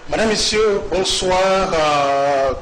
Madame, Messieurs, bonsoir.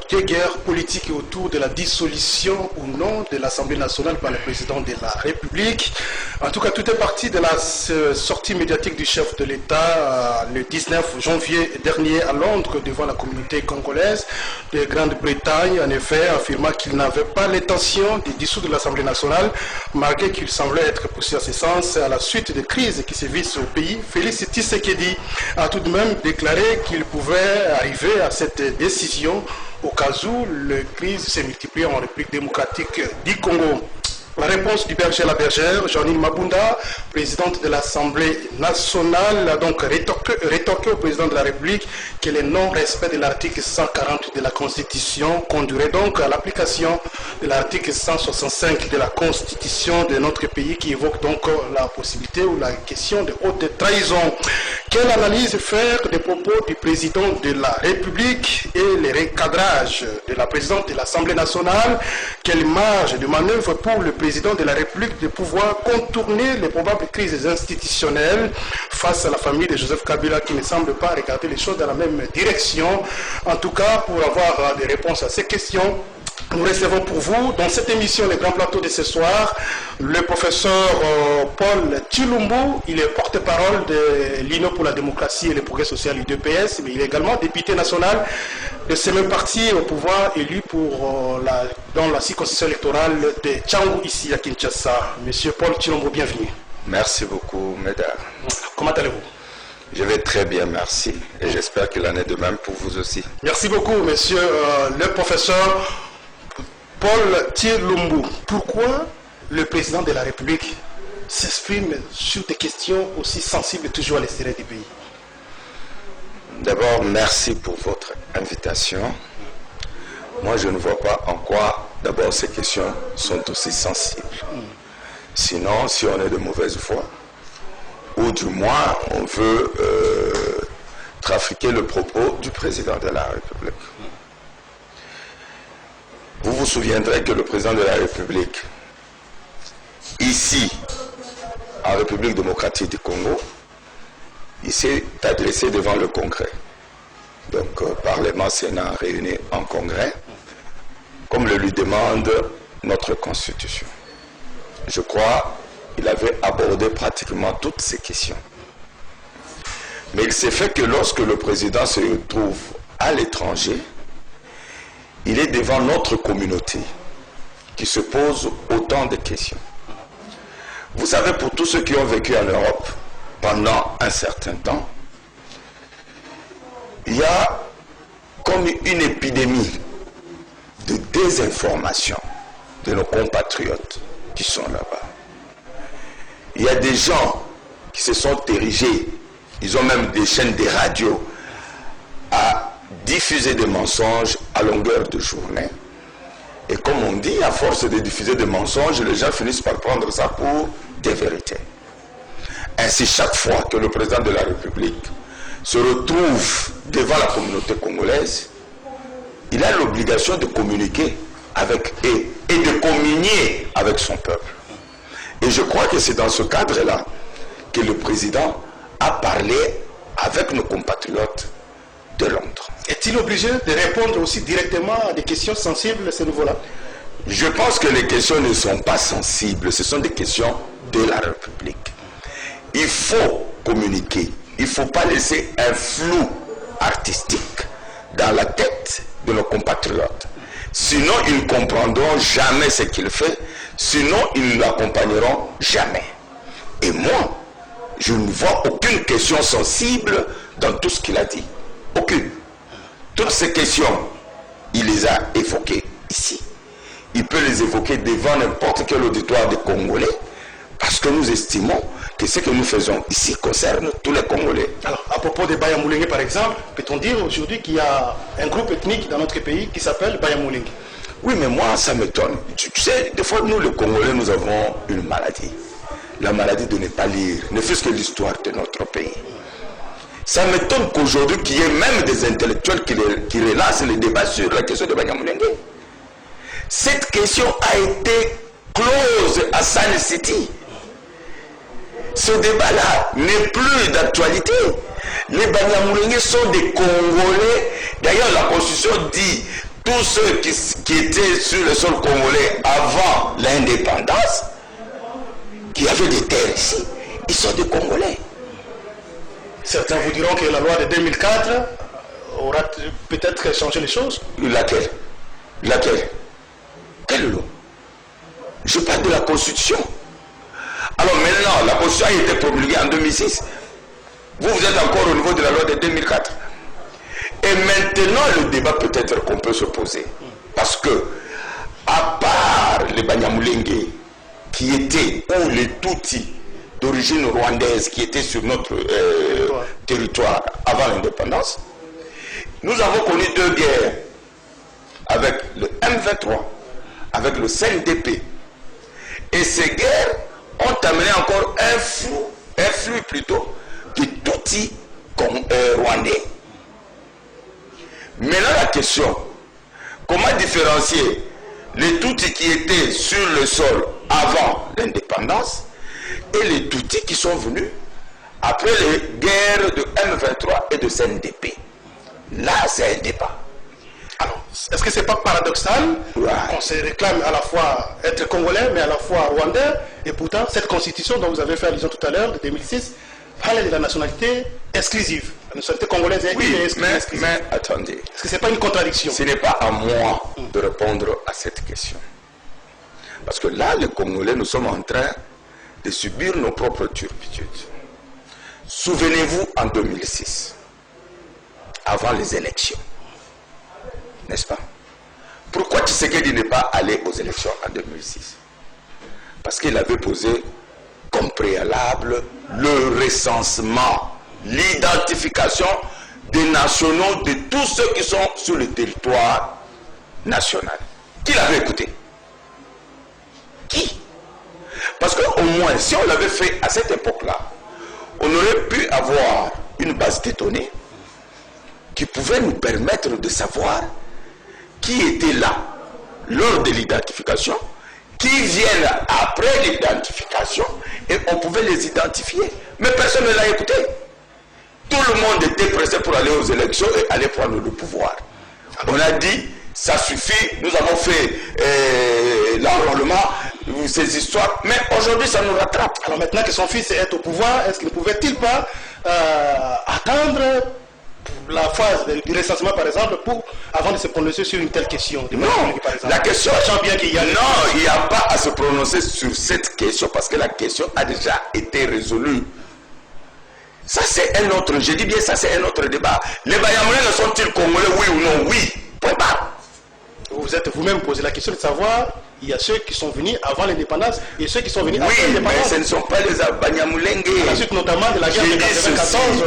Des guerres politiques autour de la dissolution ou non de l'Assemblée nationale par le président de la République. En tout cas, tout est parti de la sortie médiatique du chef de l'État le 19 janvier dernier à Londres devant la communauté congolaise de Grande-Bretagne, en effet, affirmant qu'il n'avait pas l'intention de dissoudre l'Assemblée nationale, malgré qu'il semblait être poussé à ce sens à la suite des crises qui sévissent au pays. Félix Tshisekedi a tout de même déclaré qu'il pouvait arriver à cette décision au cas où les crises se multiplient en République démocratique du Congo. La réponse du berger à la bergère, Jeanine Mabunda, présidente de l'Assemblée nationale, a donc rétorqué au président de la République que le non-respect de l'article 140 de la Constitution conduirait donc à l'application de l'article 165 de la Constitution de notre pays qui évoque donc la possibilité ou la question de haute trahison. Quelle analyse faire des propos du président de la République et les recadrages de la présidente de l'Assemblée nationale? Quelle marge de manœuvre pour le président de la République de pouvoir contourner les probables crises institutionnelles face à la famille de Joseph Kabila qui ne semble pas regarder les choses dans la même direction? En tout cas, pour avoir des réponses à ces questions, nous recevons pour vous, dans cette émission, le grand plateau de ce soir, le professeur Paul Tshilombo. Il est porte-parole de l'Union pour la démocratie et le progrès social UDPS, mais il est également député national de ce même parti au pouvoir, élu dans la circonscription électorale de Tchangou, ici à Kinshasa. Monsieur Paul Tshilombo, bienvenue. Merci beaucoup, mesdames. Comment allez-vous? Je vais très bien, merci. Et j'espère qu'il en est de même pour vous aussi. Merci beaucoup, monsieur le professeur Paul Tshilombo. Pourquoi le président de la République s'exprime sur des questions aussi sensibles toujours à l'extérieur du pays? D'abord, merci pour votre invitation. Moi, je ne vois pas en quoi, d'abord, ces questions sont aussi sensibles. Sinon, si on est de mauvaise foi, ou du moins, on veut trafiquer le propos du président de la République. Vous vous souviendrez que le président de la République, ici, en République démocratique du Congo, il s'est adressé devant le Congrès. Donc, Parlement, Sénat réunis en Congrès, comme le lui demande notre Constitution. Je crois qu'il avait abordé pratiquement toutes ces questions. Mais il s'est fait que lorsque le président se trouve à l'étranger, il est devant notre communauté qui se pose autant de questions. Vous savez, pour tous ceux qui ont vécu en Europe pendant un certain temps, il y a comme une épidémie de désinformation de nos compatriotes qui sont là-bas. Il y a des gens qui se sont érigés, ils ont même des chaînes de radio à diffuser des mensonges à longueur de journée. Et comme on dit, à force de diffuser des mensonges, les gens finissent par prendre ça pour des vérités. Ainsi, chaque fois que le président de la République se retrouve devant la communauté congolaise, il a l'obligation de communiquer avec eux et de communier avec son peuple. Et je crois que c'est dans ce cadre-là que le président a parlé avec nos compatriotes de Londres. Est-il obligé de répondre aussi directement à des questions sensibles à ce niveau-là? Je pense que les questions ne sont pas sensibles, ce sont des questions de la République. Il faut communiquer, il ne faut pas laisser un flou artistique dans la tête de nos compatriotes. Sinon, ils ne comprendront jamais ce qu'il fait, sinon, ils ne l'accompagneront jamais. Et moi, je ne vois aucune question sensible dans tout ce qu'il a dit. Aucune. Toutes ces questions, il les a évoquées ici. Il peut les évoquer devant n'importe quel auditoire des Congolais, parce que nous estimons que ce que nous faisons ici concerne tous les Congolais. Alors, à propos de Banyamulenge, par exemple, peut-on dire aujourd'hui qu'il y a un groupe ethnique dans notre pays qui s'appelle Banyamulenge? Oui, mais moi, ça m'étonne. Tu sais, des fois, nous, les Congolais, nous avons une maladie. La maladie de ne pas lire, ne fût-ce que l'histoire de notre pays. Ça m'étonne qu'aujourd'hui, qu'il y ait même des intellectuels qui relancent les débats sur la question de Banyamulenge. Cette question a été close à Sun City. Ce débat-là n'est plus d'actualité. Les Banyamulenge sont des Congolais. D'ailleurs, la Constitution dit tous ceux qui étaient sur le sol congolais avant l'indépendance, qui avaient des terres ici, ils sont des Congolais. Certains vous diront que la loi de 2004 aura peut-être changé les choses. Laquelle? Laquelle? Quelle loi? Je parle de la Constitution. Alors maintenant, la Constitution a été promulguée en 2006. Vous êtes encore au niveau de la loi de 2004. Et maintenant, le débat peut-être qu'on peut se poser. Parce que, à part les Banyamulenge, qui étaient, ou les Tutsis d'origine rwandaise, qui étaient sur notre territoire avant l'indépendance, nous avons connu deux guerres, avec le M23, avec le CNDP. Et ces guerres ont amené encore un flux plutôt de Tutsis rwandais. Maintenant la question, comment différencier les Tutsis qui étaient sur le sol avant l'indépendance et les Tutsis qui sont venus après les guerres de M23 et de CNDP? Là, c'est un débat. Alors, est-ce que c'est pas paradoxal qu'on se réclame à la fois être congolais, mais à la fois rwandais, et pourtant, cette constitution dont vous avez fait allusion tout à l'heure, de 2006, parle de la nationalité exclusive. La nationalité congolaise est exclusive. Mais attendez. Est-ce que c'est pas une contradiction? Ce n'est pas à moi de répondre à cette question. Parce que là, les Congolais, nous sommes en train de subir nos propres turpitudes. Souvenez-vous, en 2006, avant les élections, n'est-ce pas? Pourquoi Tshisekedi n'est pas allé aux élections en 2006? Parce qu'il avait posé comme préalable le recensement, l'identification des nationaux de tous ceux qui sont sur le territoire national. Qui l'avait écouté? Qui? Parce qu'au moins, si on l'avait fait à cette époque-là, on aurait pu avoir une base de données qui pouvait nous permettre de savoir qui était là lors de l'identification, qui viennent après l'identification, et on pouvait les identifier. Mais personne ne l'a écouté. Tout le monde était pressé pour aller aux élections et aller prendre le pouvoir. On a dit, ça suffit, nous avons fait l'enrôlement, ces histoires, mais aujourd'hui ça nous rattrape. Alors maintenant que son fils est au pouvoir, est-ce qu'il ne pouvait-il pas attendre la phase du recensement, par exemple, avant de se prononcer sur une telle question? Non, la question, bien qu'il y a il n'y a pas à se prononcer sur cette question parce que la question a déjà été résolue. Ça c'est un autre, je dis bien ça c'est un autre débat. Les Banyamulenge sont-ils Congolais, oui ou non? Oui, point barre. Vous êtes vous-même posé la question de savoir, il y a ceux qui sont venus avant l'indépendance et ceux qui sont venus après l'indépendance. Oui, mais ce ne sont pas les Banyamulenge. À la suite notamment de la guerre de 1914,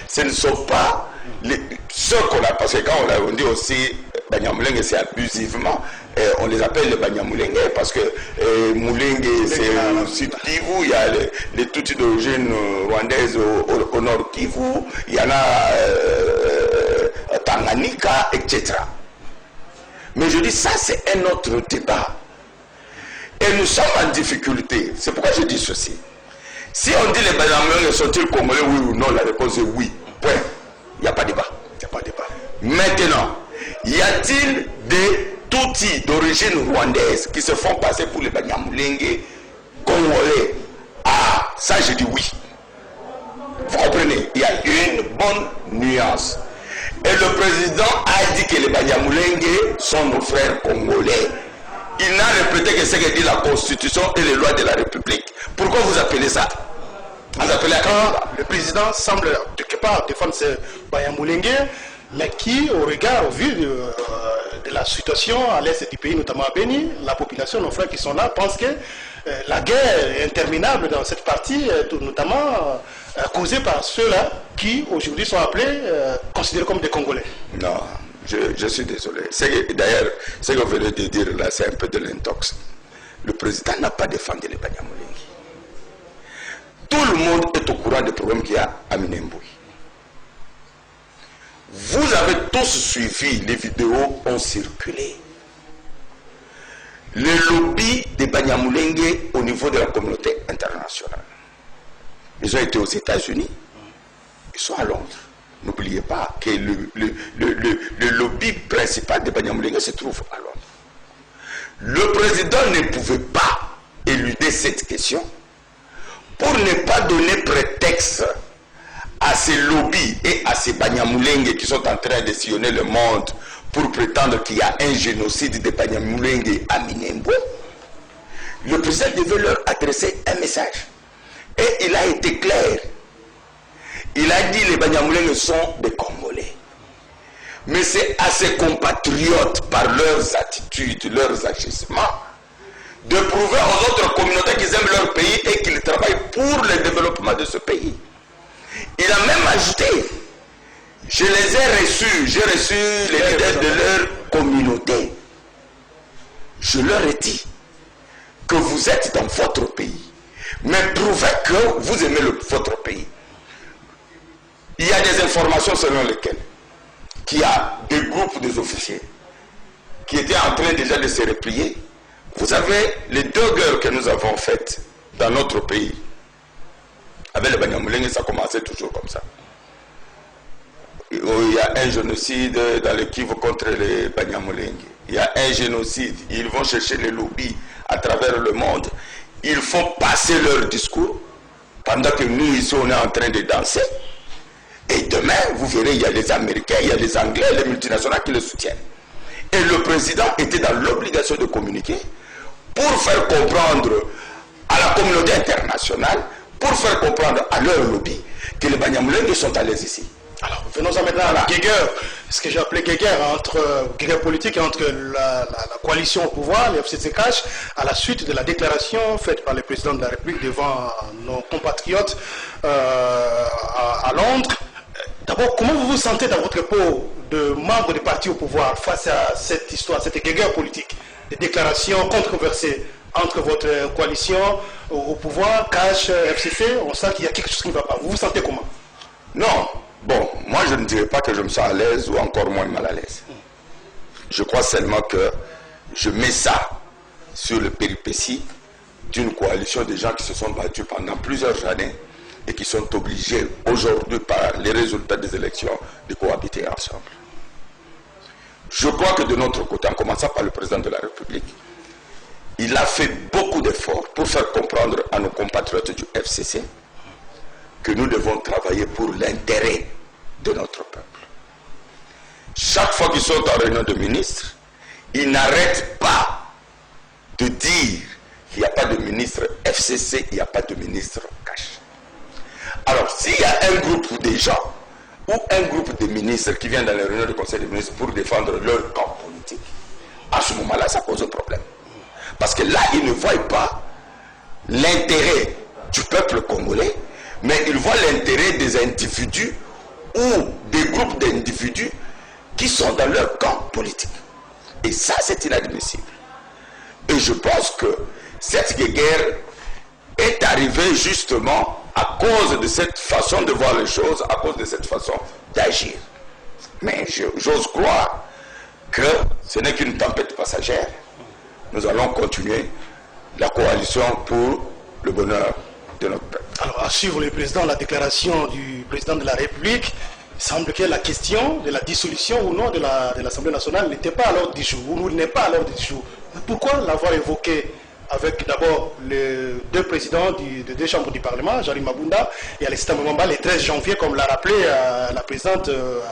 ce ne sont pas ceux qu'on a, parce que quand on dit aussi Banyamulenge, c'est abusivement, on les appelle les Banyamulenge parce que Mulenge c'est au sud Kivu, il y a les Tutsis d'origine rwandaise au nord Kivu, il y en a Tanganyika, etc. Mais je dis, ça c'est un autre débat. Et nous sommes en difficulté. C'est pourquoi je dis ceci. Si on dit les Banyamulenge sont-ils Congolais, oui ou non, la réponse est oui. Point. Il n'y a pas de débat. Il n'y a pas de débat. Maintenant, y a-t-il des Tutsis d'origine rwandaise qui se font passer pour les Banyamulenge congolais? Ah, ça je dis oui. Vous comprenez? Il y a une bonne nuance. Et le président a dit que les Banyamulenge sont nos frères congolais. Il n'a répété que ce que dit la Constitution et les lois de la République. Pourquoi vous appelez ça? Vous appelez à quand le président semble quelque part défendre ces Banyamulenge, mais qui, au vu de la situation à l'est du pays, notamment à Beni, la population, nos frères qui sont là, pensent que la guerre est interminable dans cette partie, notamment causée par ceux-là qui aujourd'hui sont appelés, considérés comme des Congolais. Non, je suis désolé. D'ailleurs, ce que vous venez de dire là, c'est un peu de l'intox. Le président n'a pas défendu les Banyamulenge. Tout le monde est au courant des problèmes qu'il y a à Minembwe. Vous avez tous suivi, les vidéos ont circulé. Le lobby des Banyamulenge au niveau de la communauté internationale. Ils ont été aux États-Unis, Ils sont à Londres. N'oubliez pas que le lobby principal de Banyamulenge se trouve à Londres. Le président ne pouvait pas éluder cette question pour ne pas donner prétexte à ces lobbies et à ces Banyamulenge qui sont en train de sillonner le monde pour prétendre qu'il y a un génocide de Banyamulenge à Minembwe. Le président devait leur adresser un message. Et il a été clair. Il a dit les Banyamulenge sont des Congolais. Mais c'est à ses compatriotes, par leurs attitudes, leurs agissements, de prouver aux autres communautés qu'ils aiment leur pays et qu'ils travaillent pour le développement de ce pays. Il a même ajouté, je les ai reçus, j'ai reçu les leaders de leur communauté. Je leur ai dit que vous êtes dans votre pays, mais prouvez que vous aimez votre pays. Il y a des informations selon lesquelles qu'il y a des groupes des officiers qui étaient en train déjà de se replier. Vous savez, les 2 guerres que nous avons faites dans notre pays, avec les Banyamulenge, ça commençait toujours comme ça. Il y a un génocide dans le Kivu contre les Banyamulenge. Il y a un génocide. Ils vont chercher les lobbies à travers le monde. Ils font passer leur discours pendant que nous, ici, on est en train de danser. Et demain, vous verrez, il y a les Américains, il y a les Anglais, les multinationales qui le soutiennent. Et le président était dans l'obligation de communiquer pour faire comprendre à la communauté internationale, pour faire comprendre à leur lobby que les Banyamulenge sont à l'aise ici. Alors, venons-en maintenant à la guerre, ce que j'ai appelé guerre politique entre la coalition au pouvoir, les FCCH, à la suite de la déclaration faite par le président de la République devant nos compatriotes à Londres. D'abord, comment vous vous sentez dans votre peau de membre du parti au pouvoir face à cette histoire, cette guerre politique, des déclarations controversées entre votre coalition au pouvoir, CASH, FCC? On sent qu'il y a quelque chose qui ne va pas. Vous vous sentez comment? Non. Bon, moi je ne dirais pas que je me sens à l'aise ou encore moins mal à l'aise. Je crois seulement que je mets ça sur le péripétie d'une coalition de gens qui se sont battus pendant plusieurs années et qui sont obligés aujourd'hui par les résultats des élections de cohabiter ensemble. Je crois que de notre côté, en commençant par le président de la République, il a fait beaucoup d'efforts pour faire comprendre à nos compatriotes du FCC que nous devons travailler pour l'intérêt de notre peuple. Chaque fois qu'ils sont en réunion de ministres, ils n'arrêtent pas de dire qu'il n'y a pas de ministre FCC, il n'y a pas de ministre CASH. Alors, s'il y a un groupe de gens ou un groupe de ministres qui viennent dans les réunions du Conseil des ministres pour défendre leur camp politique, à ce moment-là, ça pose un problème. Parce que là, ils ne voient pas l'intérêt du peuple congolais, mais ils voient l'intérêt des individus ou des groupes d'individus qui sont dans leur camp politique. Et ça, c'est inadmissible. Et je pense que cette guerre est arrivée justement à cause de cette façon de voir les choses, à cause de cette façon d'agir. Mais j'ose croire que ce n'est qu'une tempête passagère. Nous allons continuer la coalition pour le bonheur de notre peuple. Alors, à suivre le président, la déclaration du président de la République, il semble que la question de la dissolution ou non de l'Assemblée nationale n'était pas à l'ordre du jour, ou n'est pas à l'ordre du jour. Pourquoi l'avoir évoqué avec d'abord les 2 présidents des 2 chambres du Parlement, Jean-Louis Mabunda et Alexis Tambamamba, le 13 janvier, comme l'a rappelé la présidente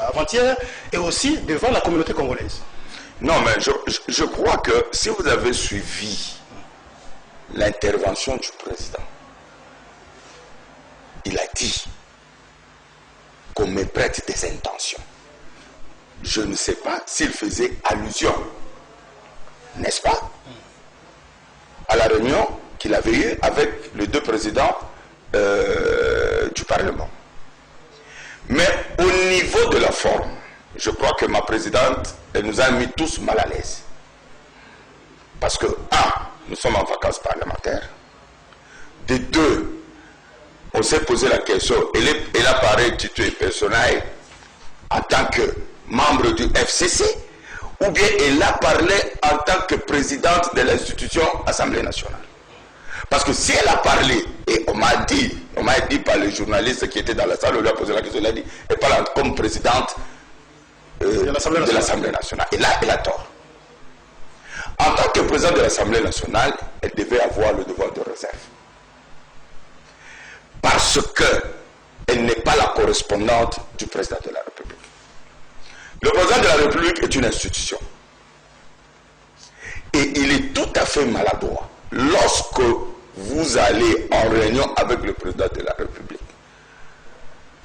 avant-hier, et aussi devant la communauté congolaise? Non, mais je crois que si vous avez suivi l'intervention du président, il a dit qu'on me prête des intentions. Je ne sais pas s'il faisait allusion, n'est-ce pas, à la réunion qu'il avait eue avec les 2 présidents du Parlement. Mais au niveau de la forme, je crois que ma présidente, elle nous a mis tous mal à l'aise. Parce que, 1, nous sommes en vacances parlementaires. De 2, on s'est posé la question, elle apparaît titre personnel en tant que membre du FCC, ou bien elle a parlé en tant que présidente de l'institution Assemblée nationale. Parce que si elle a parlé, et on m'a dit, On m'a dit par le journaliste qui était dans la salle, on lui a posé la question, il a dit, elle parle comme présidente de l'Assemblée nationale. Et là, elle a tort. En tant que présidente de l'Assemblée nationale, elle devait avoir le devoir de réserve. Parce qu'elle n'est pas la correspondante du président de la République. Le président de la République est une institution. Et il est tout à fait maladroit lorsque vous allez en réunion avec le président de la République.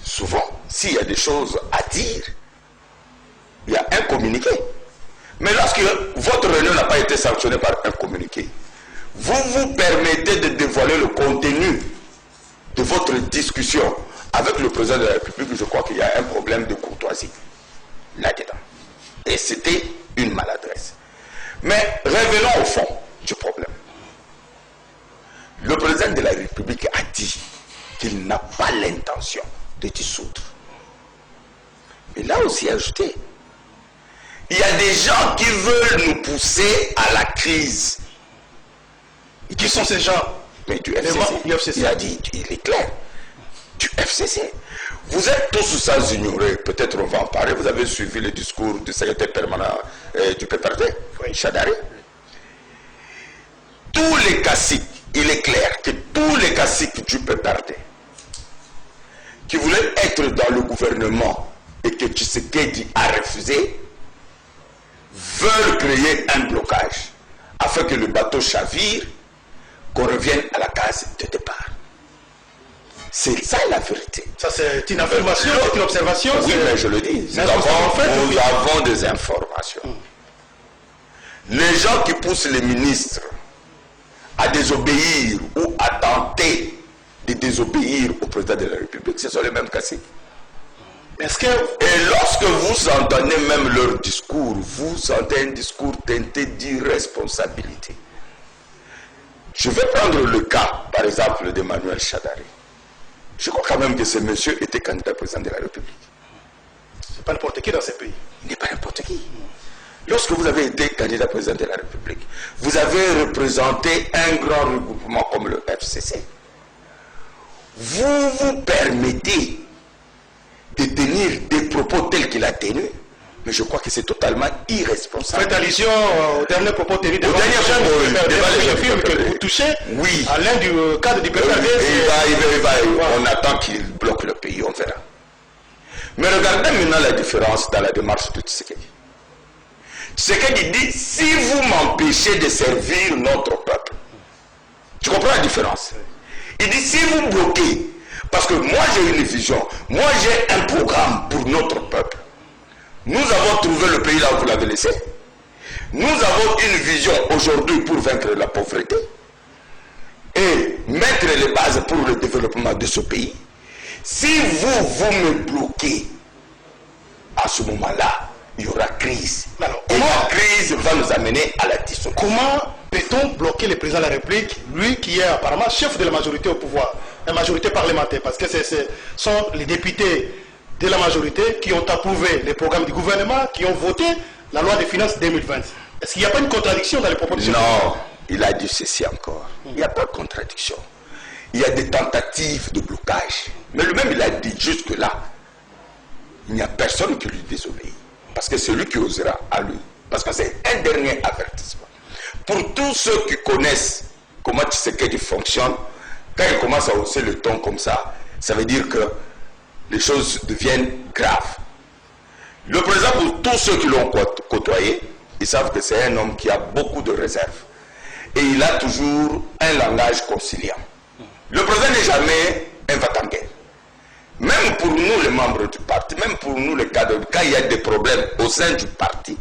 Souvent, s'il y a des choses à dire, il y a un communiqué. Mais lorsque votre réunion n'a pas été sanctionnée par un communiqué, vous vous permettez de dévoiler le contenu de votre discussion avec le président de la République. Je crois qu'il y a un problème de courtoisie là-dedans. Et c'était une maladresse. Mais revenons au fond du problème. Le président de la République a dit qu'il n'a pas l'intention de dissoudre. Mais là aussi ajouté, il y a des gens qui veulent nous pousser à la crise. Et qui sont ces gens? Mais du FCC. Il a dit, il est clair, du FCC. Vous êtes tous sans ignorer, peut-être on va en parler, vous avez suivi le discours du secrétaire permanent du PPRD, Chadari. Tous les caciques, il est clair que tous les caciques du PPRD qui voulaient être dans le gouvernement et que Tshisekedi a refusé, veulent créer un blocage afin que le bateau chavire, qu'on revienne à la case de départ. C'est ça la vérité. Ça c'est une affirmation, c'est une observation. Oui, mais je le dis. Nous avons des informations. Les gens qui poussent les ministres à désobéir ou à tenter de désobéir au président de la République, ce sont les mêmes caciques. Et lorsque vous entendez même leur discours, vous sentez un discours teinté d'irresponsabilité. Je vais prendre le cas, par exemple, d'Emmanuel Chadari. Je crois quand même que ce monsieur était candidat président de la République. C'est pas n'importe qui dans ce pays. Il n'est pas n'importe qui. Lorsque vous avez été candidat président de la République, vous avez représenté un grand regroupement comme le FCC. Vous vous permettez de tenir des propos tels qu'il a tenus, mais je crois que c'est totalement irresponsable. Faites allusion au dernier propos tenu devant les films que vous touchez. Oui. À l'un du cadre du PPRD. On attend qu'il bloque le pays, on verra. Mais regardez maintenant la différence dans la démarche de Tshisekedi. Tshisekedi dit, si vous m'empêchez de servir notre peuple, tu comprends la différence? Il dit, si vous bloquez, parce que moi j'ai une vision, moi j'ai un programme pour notre peuple. Nous avons trouvé le pays là où vous l'avez laissé. Nous avons une vision aujourd'hui pour vaincre la pauvreté et mettre les bases pour le développement de ce pays. Si vous me bloquez, à ce moment-là, il y aura crise. Alors, et la crise va nous amener à la dissolution. Comment peut-on bloquer le président de la République, lui qui est apparemment chef de la majorité au pouvoir, la majorité parlementaire, parce que ce sont les députés de la majorité qui ont approuvé les programmes du gouvernement, qui ont voté la loi des finances 2020. Est-ce qu'il n'y a pas une contradiction dans les propositions? Non, il a dit ceci encore. Il n'y a pas de contradiction. Il y a des tentatives de blocage. Mais lui-même, il a dit jusque-là, il n'y a personne qui lui désobéit. Parce que c'est lui qui osera à lui. Parce que c'est un dernier avertissement. Pour tous ceux qui connaissent comment Tshisekedi fonctionne, quand il commence à hausser le ton comme ça veut dire que les choses deviennent graves. Le président, pour tous ceux qui l'ont côtoyé, ils savent que c'est un homme qui a beaucoup de réserves. Et il a toujours un langage conciliant. Le président n'est jamais un va-t-en-guerre. Même pour nous, les membres du parti, même pour nous, les cadres, quand il y a des problèmes au sein du parti,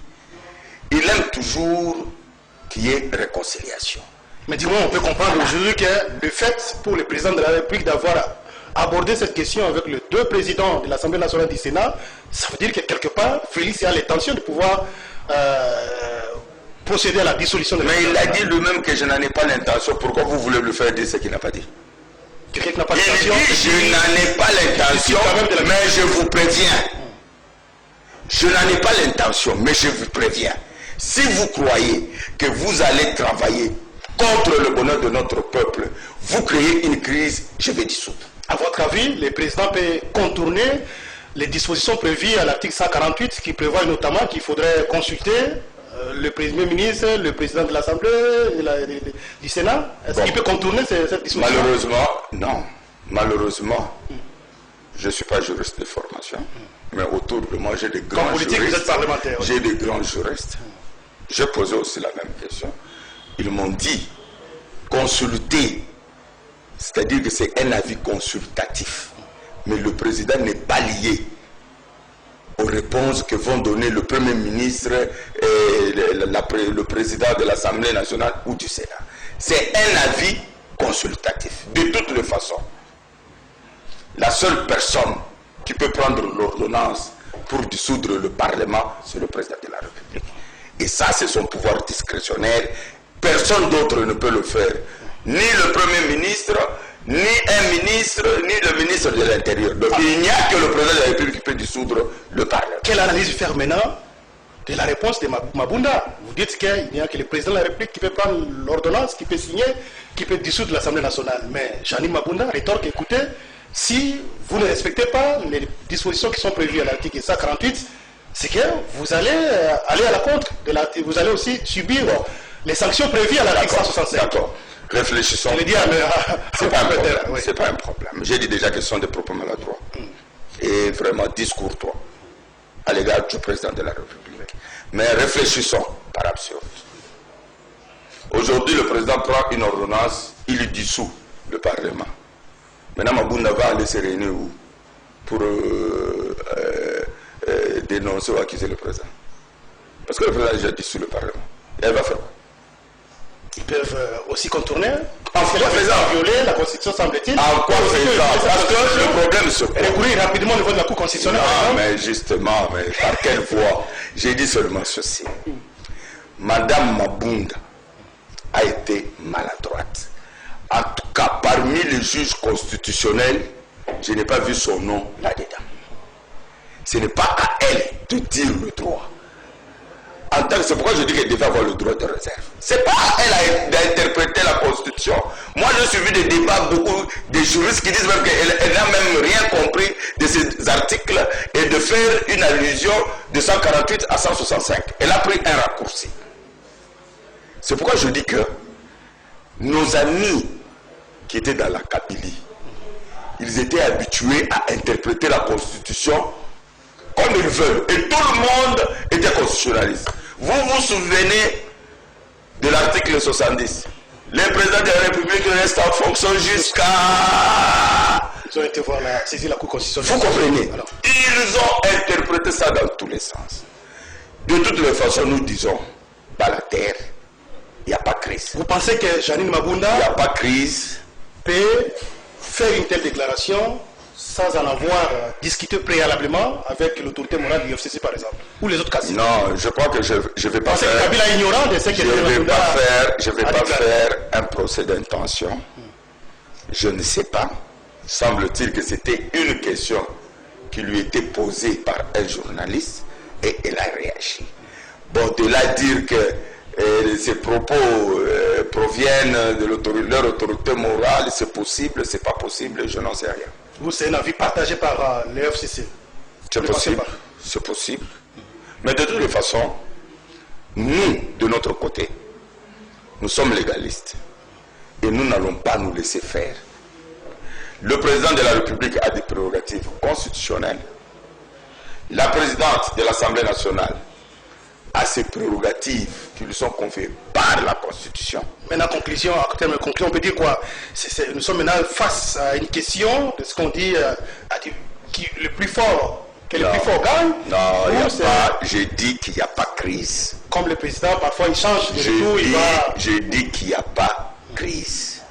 il aime toujours qu'il y ait réconciliation. Mais dis-moi, on peut comprendre aujourd'hui que le fait pour le président de la République d'avoir abordé cette question avec les deux présidents de l'Assemblée nationale du Sénat, ça veut dire que quelque part, Félix a l'intention de pouvoir procéder à la dissolution de l'Assemblée. Mais il a dit lui-même que je n'en ai pas l'intention. Pourquoi vous voulez lui faire dire ce qu'il n'a pas dit? Quelqu'un qui n'a pas Il dit, je n'en ai pas l'intention, mais je vous préviens. Je n'en ai pas l'intention, mais je vous préviens. Si vous croyez que vous allez travailler contre le bonheur de notre peuple, vous créez une crise, je vais dissoudre. À votre avis, le président peut contourner les dispositions prévues à l'article 148 qui prévoit notamment qu'il faudrait consulter le Premier ministre, le président de l'Assemblée, du Sénat. Est-ce qu'il peut contourner cette disposition? Malheureusement, non. Malheureusement, je ne suis pas juriste de formation, mais autour de moi, j'ai des grands Comme politique, juristes. vous êtes parlementaire. Oui. J'ai des grands juristes. J'ai posé aussi la même question. Ils m'ont dit consulter, c'est-à-dire que c'est un avis consultatif. Mais le président n'est pas lié aux réponses que vont donner le Premier ministre et le président de l'Assemblée nationale ou du Sénat. C'est un avis consultatif. De toutes les façons, la seule personne qui peut prendre l'ordonnance pour dissoudre le Parlement, c'est le président de la République. Et ça, c'est son pouvoir discrétionnaire. Personne d'autre ne peut le faire. Ni le Premier ministre, ni un ministre, ni le ministre de l'Intérieur. Donc il n'y a que le président de la République qui peut dissoudre le Parlement. Quelle analyse faire maintenant de la réponse de Mabunda? Vous dites qu'il n'y a que le président de la République qui peut prendre l'ordonnance, qui peut signer, qui peut dissoudre l'Assemblée nationale. Mais Janine Mabunda rétorque, écoutez, si vous ne respectez pas les dispositions qui sont prévues à l'article 148, c'est que vous allez aller à la contre, vous allez aussi subir les sanctions prévues à l'article 165. D'accord. Réfléchissons. C'est pas un problème. Oui. C'est pas un problème. J'ai dit déjà que ce sont des propos maladroits. Et vraiment discourtois à l'égard du président de la République. Mais réfléchissons par absurde. Aujourd'hui, le président prend une ordonnance, il dissout le Parlement. Maintenant, Mabunda va aller se réunir où pour dénoncer ou accuser le président. Parce que le président a déjà dissous le Parlement. Et elle va faire quoi? Ils peuvent aussi contourner. En quoi faisant? Violer la Constitution, semble-t-il. En quoi faisant? Parce que le problème se pose. Recourir rapidement au niveau de la Cour constitutionnelle. Non, mais justement, mais par quelle voie? J'ai dit seulement ceci. Madame Mabunda a été maladroite. En tout cas, parmi les juges constitutionnels, je n'ai pas vu son nom là-dedans. Ce n'est pas à elle de dire le droit. C'est pourquoi je dis qu'elle devait avoir le droit de réserve. C'est pas à elle d'interpréter la Constitution. Moi, j'ai suivi des débats, beaucoup de juristes qui disent même qu'elle n'a même rien compris de ces articles et de faire une allusion de 148 à 165. Elle a pris un raccourci. C'est pourquoi je dis que nos amis qui étaient dans la Kabylie, ils étaient habitués à interpréter la Constitution comme ils veulent. Et tout le monde était constitutionnaliste. Vous vous souvenez de l'article 70. Les présidents de la République restent en fonction jusqu'à... Ils ont été voir saisir la Cour constitutionnelle. Vous comprenez? Alors, ils ont interprété ça dans tous les sens. De toutes les façons, nous disons, dans la terre, il n'y a pas de crise. Vous pensez que Janine Mabunda... Il n'y a pas de crise. ...peut faire une telle déclaration sans en avoir discuté préalablement avec l'autorité morale du FCC, par exemple, ou les autres cas? Non, je crois que je ne vais pas faire... C'est Kabila ignorant de ce que je ne vais pas faire un procès d'intention. Je ne sais pas. Semble-t-il que c'était une question qui lui était posée par un journaliste et elle a réagi. Bon, de là dire que ces propos proviennent de leur autorité morale, c'est possible, c'est pas possible, je n'en sais rien. Vous, c'est un avis partagé par le FCC? C'est possible, c'est possible. Mais de toutes les façons, nous, de notre côté, nous sommes légalistes. Et nous n'allons pas nous laisser faire. Le président de la République a des prérogatives constitutionnelles. La présidente de l'Assemblée nationale a ses prérogatives qui lui sont confiées par la Constitution. Maintenant, conclusion, à terme de conclusion, on peut dire quoi? Nous sommes maintenant face à une question de ce qu'on dit, le plus fort, que le plus fort gagne. Non, il n'y a pas, j'ai dit qu'il n'y a pas de crise. Comme le président, parfois il change de retour, il va... J'ai dit qu'il n'y a pas de crise.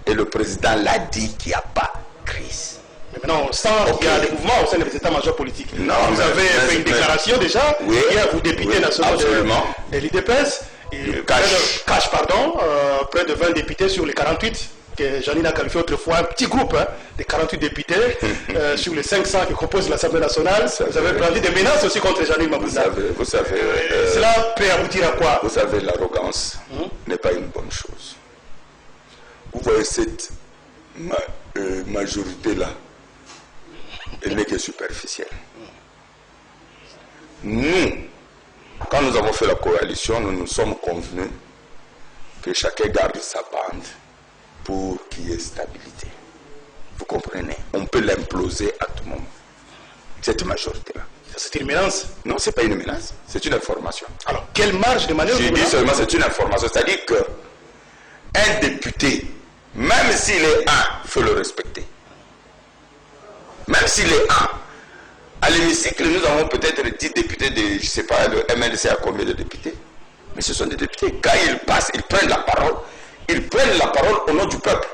Et le président l'a dit qu'il n'y a pas de crise. Mais maintenant, on sent qu'il y a des mouvements au sein des états-majors politiques. Non, vous avez fait une déclaration déjà, oui, hier, vous députés nationaux de l'IDPS, près de 20 députés sur les 48, que Janine a qualifié autrefois un petit groupe de 48 députés sur les 500 qui composent l'Assemblée nationale. Vous avez brandi des menaces aussi contre Janine Mabunda. Vous savez cela peut aboutir à quoi? Vous savez, l'arrogance n'est pas une bonne chose. Vous voyez majorité-là, elle n'est que superficielle. Nous, quand nous avons fait la coalition, nous nous sommes convenus que chacun garde sa bande pour qu'il y ait stabilité. Vous comprenez? On peut l'imploser à tout moment. Cette majorité-là. C'est une menace? Non, ce n'est pas une menace, c'est une information. Alors, quelle marge de manœuvre? J'ai dit seulement c'est une information, c'est-à-dire qu'un député, même s'il est un, il faut le respecter. Même s'il est un. À l'hémicycle, nous avons peut-être 10 députés de, je ne sais pas, le MLC a combien de députés? Mais ce sont des députés. Quand ils passent, ils prennent la parole. Ils prennent la parole au nom du peuple.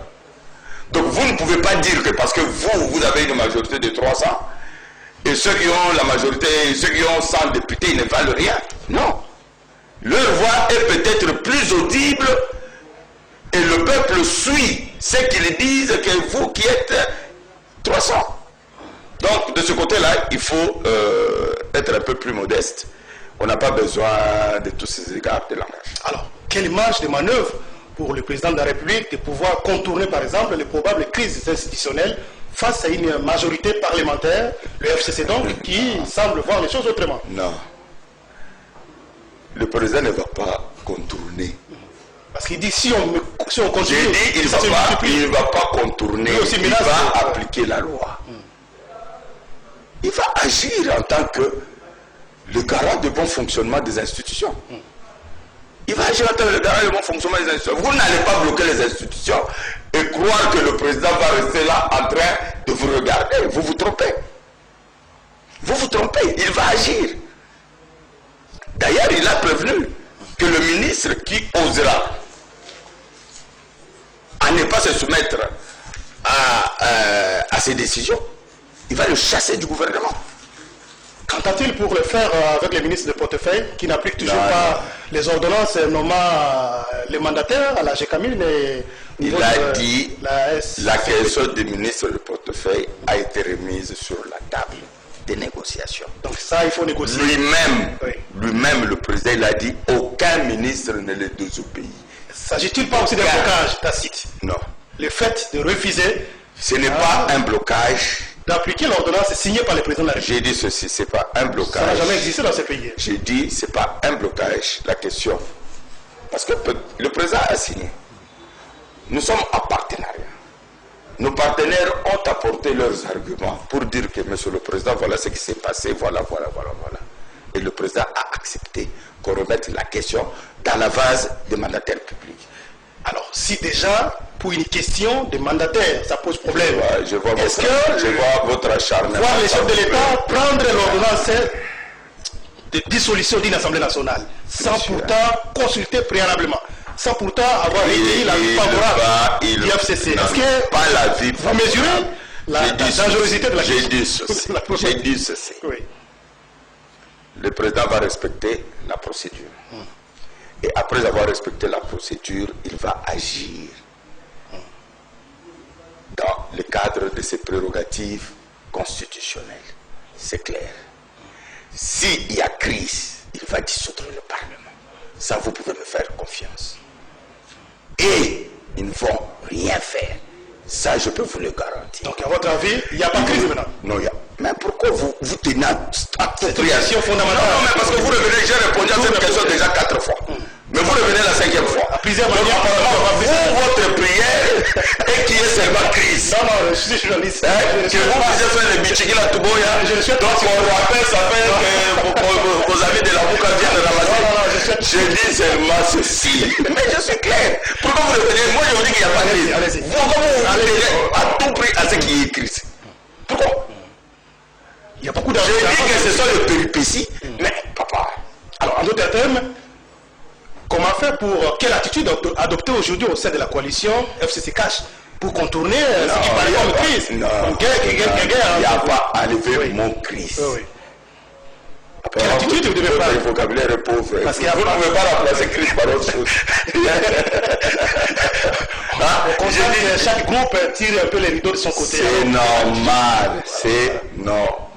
Donc vous ne pouvez pas dire que parce que vous avez une majorité de 300, et ceux qui ont la majorité, ceux qui ont 100 députés, ils ne valent rien. Non. Leur voix est peut-être plus audible et le peuple suit ce qu'ils disent que vous qui êtes 300. Donc de ce côté-là, il faut être un peu plus modeste. On n'a pas besoin de tous ces égards de langage. Alors, quelle marge de manœuvre pour le président de la République de pouvoir contourner par exemple les probables crises institutionnelles face à une majorité parlementaire, le FCC donc, qui semble voir les choses autrement? Non. Le président ne va pas contourner. Parce qu'il dit si on continue... J'ai dit il ne va pas contourner, il va appliquer la loi. Il va agir en tant que le garant du bon fonctionnement des institutions. Il va agir en tant que le garant du bon fonctionnement des institutions. Vous n'allez pas bloquer les institutions et croire que le président va rester là en train de vous regarder. Vous vous trompez. Vous vous trompez. Il va agir. D'ailleurs, il a prévenu que le ministre qui osera à ne pas se soumettre à ces décisions, il va le chasser du gouvernement. Qu'en a-t-il pour le faire avec les ministres de portefeuille qui n'appliquent toujours pas les ordonnances nommant les mandataires à la GECAMIN et il a dit la question des ministres de portefeuille a été remise sur la table des négociations. Donc ça, il faut négocier. Lui-même, le président, il a dit aucun ministre ne les désobéit. S'agit-il pas aussi d'un blocage tacite? Non. Le fait de refuser... Ce n'est pas un blocage. D'appliquer l'ordonnance signée par le président de la République. J'ai dit ceci, ce n'est pas un blocage. Ça n'a jamais existé dans ce pays. J'ai dit, ce n'est pas un blocage, la question. Parce que le président a signé. Nous sommes en partenariat. Nos partenaires ont apporté leurs arguments pour dire que, monsieur le président, voilà ce qui s'est passé, voilà. Et le président a accepté qu'on remette la question dans la vase des mandataires publics. Alors, si déjà, pour une question de mandataire, ça pose problème, je vois votre acharnement. Voir les chefs de l'État prendre l'ordonnance de dissolution d'une Assemblée nationale, sans pourtant consulter préalablement, sans pourtant avoir recueilli l'avis favorable du FCC. Est-ce que pas l'avis vous mesurez la dangerosité de la question? J'ai dit ceci. Oui. Le président va respecter la procédure. Et après avoir respecté la procédure, il va agir dans le cadre de ses prérogatives constitutionnelles. C'est clair. S'il y a crise, il va dissoudre le Parlement. Ça, vous pouvez me faire confiance. Et ils ne vont rien faire. Ça, je peux vous le garantir. Donc, à votre avis, il n'y a pas de crise maintenant? Non, il y a. Mais pourquoi vous tenez à cette question fondamentale? Non, mais parce que vous revenez, j'ai répondu à cette question déjà 4 fois. Mais vous revenez la 5e fois. À plusieurs manières. Vous, votre prière, et qui est seulement crise. Non, je suis journaliste. Que vous puissiez faire le bichiki la Touboya. Donc on rappelle, ça fait que vos amis de la Bouka viennent ramasser. Je dis seulement ceci. Mais je suis clair. Pourquoi vous revenez? Moi je vous dis qu'il n'y a pas de crise. Vous revenez à tout prix à ce qui est crise. Pourquoi? Il y a beaucoup d'argent. Je dis que ce sont les péripéties. Mais papa. Alors en d'autres termes, comment faire pour quelle attitude adopter aujourd'hui au sein de la coalition FCC Cash pour contourner ce qui paraît comme crise? Non, il n'y a pas enlevé mon crise. Quelle attitude vous devez prendre? Le vocabulaire est pauvre. Parce vous ne pouvez pas remplacer crise par autre chose. Chaque groupe tire un peu les rideaux de son côté. C'est normal. C'est normal.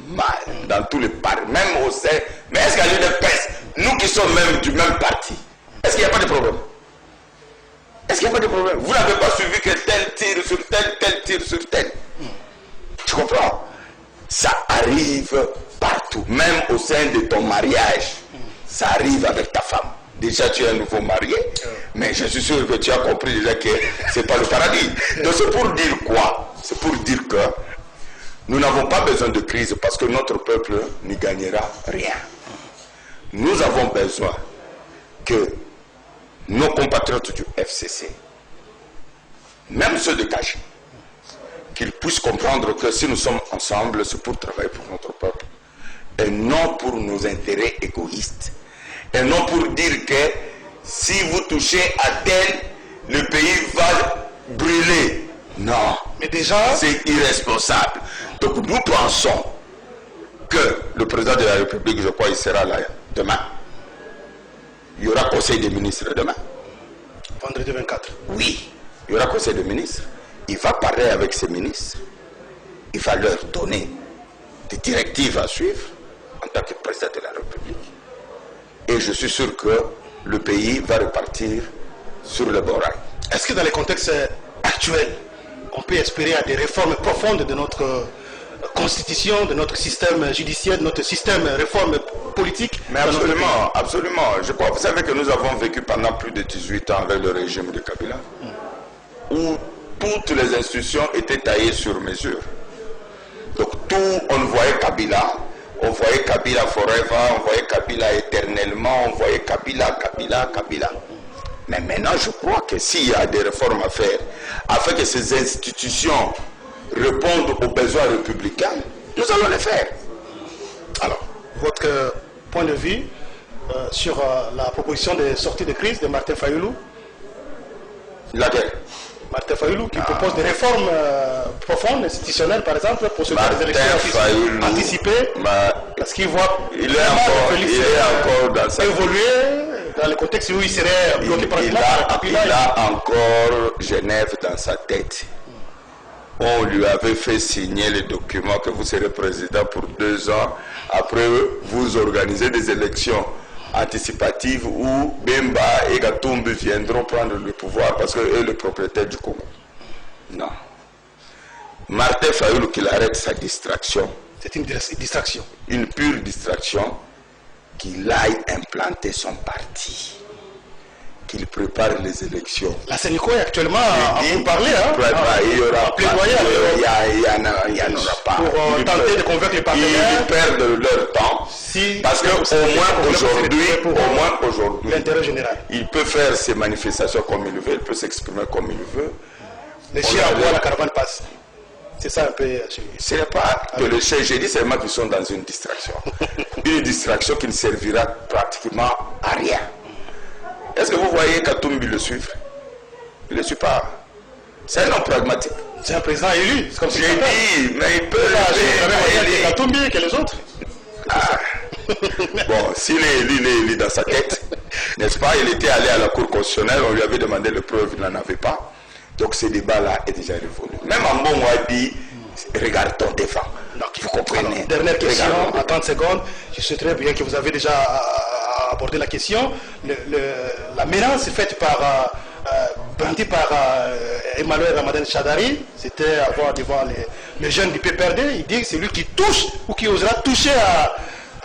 Dans tous les partis, même au sein. Mais est-ce qu'à l'UDPS, nous qui sommes même du même parti, est-ce qu'il n'y a pas de problème? Est-ce qu'il n'y a pas de problème? Vous n'avez pas suivi que tel tire sur tel tire sur tel. Tu comprends? Ça arrive partout, même au sein de ton mariage. Ça arrive avec ta femme. Déjà, tu es un nouveau marié, mais je suis sûr que tu as compris déjà que ce n'est pas le paradis. Donc, c'est pour dire quoi? C'est pour dire que nous n'avons pas besoin de crise parce que notre peuple n'y gagnera rien. Nous avons besoin que nos compatriotes du FCC, même ceux de Kachi, qu'ils puissent comprendre que si nous sommes ensemble, c'est pour travailler pour notre peuple et non pour nos intérêts égoïstes. Et non pour dire que si vous touchez à tel, le pays va brûler. Non. Mais déjà, c'est irresponsable. Donc nous pensons que le président de la République, je crois, il sera là demain. Il y aura conseil des ministres demain. Vendredi 24. Oui, il y aura conseil des ministres. Il va parler avec ses ministres. Il va leur donner des directives à suivre en tant que président de la République. Et je suis sûr que le pays va repartir sur le bon rail. Est-ce que dans les contextes actuels, on peut espérer à des réformes profondes de notre constitution, de notre système judiciaire, de notre système réforme politique? Mais absolument, absolument. Je crois, vous savez que nous avons vécu pendant plus de 18 ans avec le régime de Kabila, où toutes les institutions étaient taillées sur mesure. Donc tout, on voyait Kabila. On voyait Kabila forever, on voyait Kabila éternellement, on voyait Kabila. Mais maintenant, je crois que s'il y a des réformes à faire, afin que ces institutions répondent aux besoins républicains, nous allons les faire. Alors, votre point de vue sur la proposition de sortie de crise de Martin Fayulu? Laquelle? Martin Fayulu qui propose des réformes profondes, institutionnelles par exemple, pour se faire des élections anticipées, parce qu'il voit il est encore dans sa évoluer dans le contexte où il serait bloqué par il a encore Genève dans sa tête. On lui avait fait signer le document que vous serez président pour 2 ans. Après, vous organisez des élections anticipatives où Bemba et Gatumbi viendront prendre le pouvoir parce qu'eux sont le propriétaire du Congo. Non. Martin Fayulu qu'il arrête sa distraction. C'est une distraction. Une pure distraction. Qu'il aille implanter son parti. Qu'il prépare les élections. La Sénico est actuellement en vous parler. Il y aura il n'y en aura pas. Pour tenter de convaincre les partenaires. Ils perdent leur temps. Parce qu'au moins aujourd'hui, l'intérêt général. Il peut faire ses manifestations comme il veut, il peut s'exprimer comme il veut. Les chiens à bois, la caravane passe. C'est ça un peu. Ce n'est pas que le chien, j'ai dit seulement qu'ils sont dans une distraction. Une distraction qui ne servira pratiquement à rien. Est-ce que vous voyez Katumbi le suivre? Il ne le suit pas. C'est un homme pragmatique. C'est un président élu. C'est comme si j'ai dit, mais il peut le Katumbi que les autres. Bon, s'il est élu dans sa tête, n'est-ce pas? Il était allé à la Cour constitutionnelle, on lui avait demandé les preuves, il n'en avait pas. Donc ce débat-là est déjà révolu. Même en bon a dit, regarde ton défend. Donc vous comprenez. Alors, dernière question, en 30 secondes. Je sais très bien que vous avez déjà abordé la question. La menace faite par brandie par Emmanuel Ramadan Shadari, c'était avoir devant les jeunes du PPRD. Il dit que c'est lui qui touche ou qui osera toucher à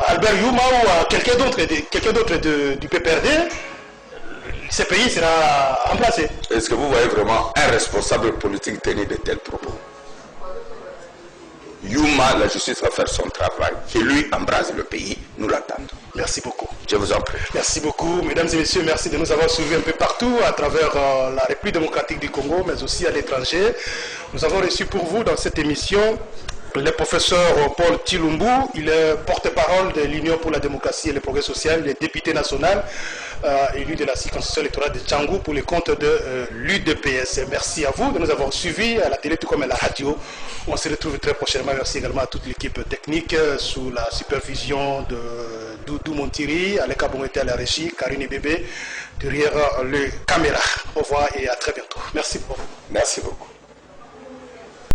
Albert Youma ou à quelqu'un d'autre du PPRD. Ce pays sera remplacé. Est-ce que vous voyez vraiment un responsable politique tenir de tels propos? Youma, la justice va faire son travail. Et lui embrase le pays. Nous l'attendons. Merci beaucoup. Je vous en prie. Merci beaucoup. Mesdames et messieurs, merci de nous avoir suivis un peu partout à travers la République démocratique du Congo, mais aussi à l'étranger. Nous avons reçu pour vous dans cette émission le professeur Paul Tshilumbu. Il est porte-parole de l'Union pour la démocratie et le progrès social, il est député national, élu de la circonscription électorale de Tchangou pour les comptes de l'UDPS. Merci à vous de nous avoir suivis à la télé tout comme à la radio. On se retrouve très prochainement. Merci également à toute l'équipe technique sous la supervision de Doudou Montiri, Aleka Bongete à la régie, Karine Bébé derrière les caméras. Au revoir et à très bientôt. Merci beaucoup. Merci beaucoup.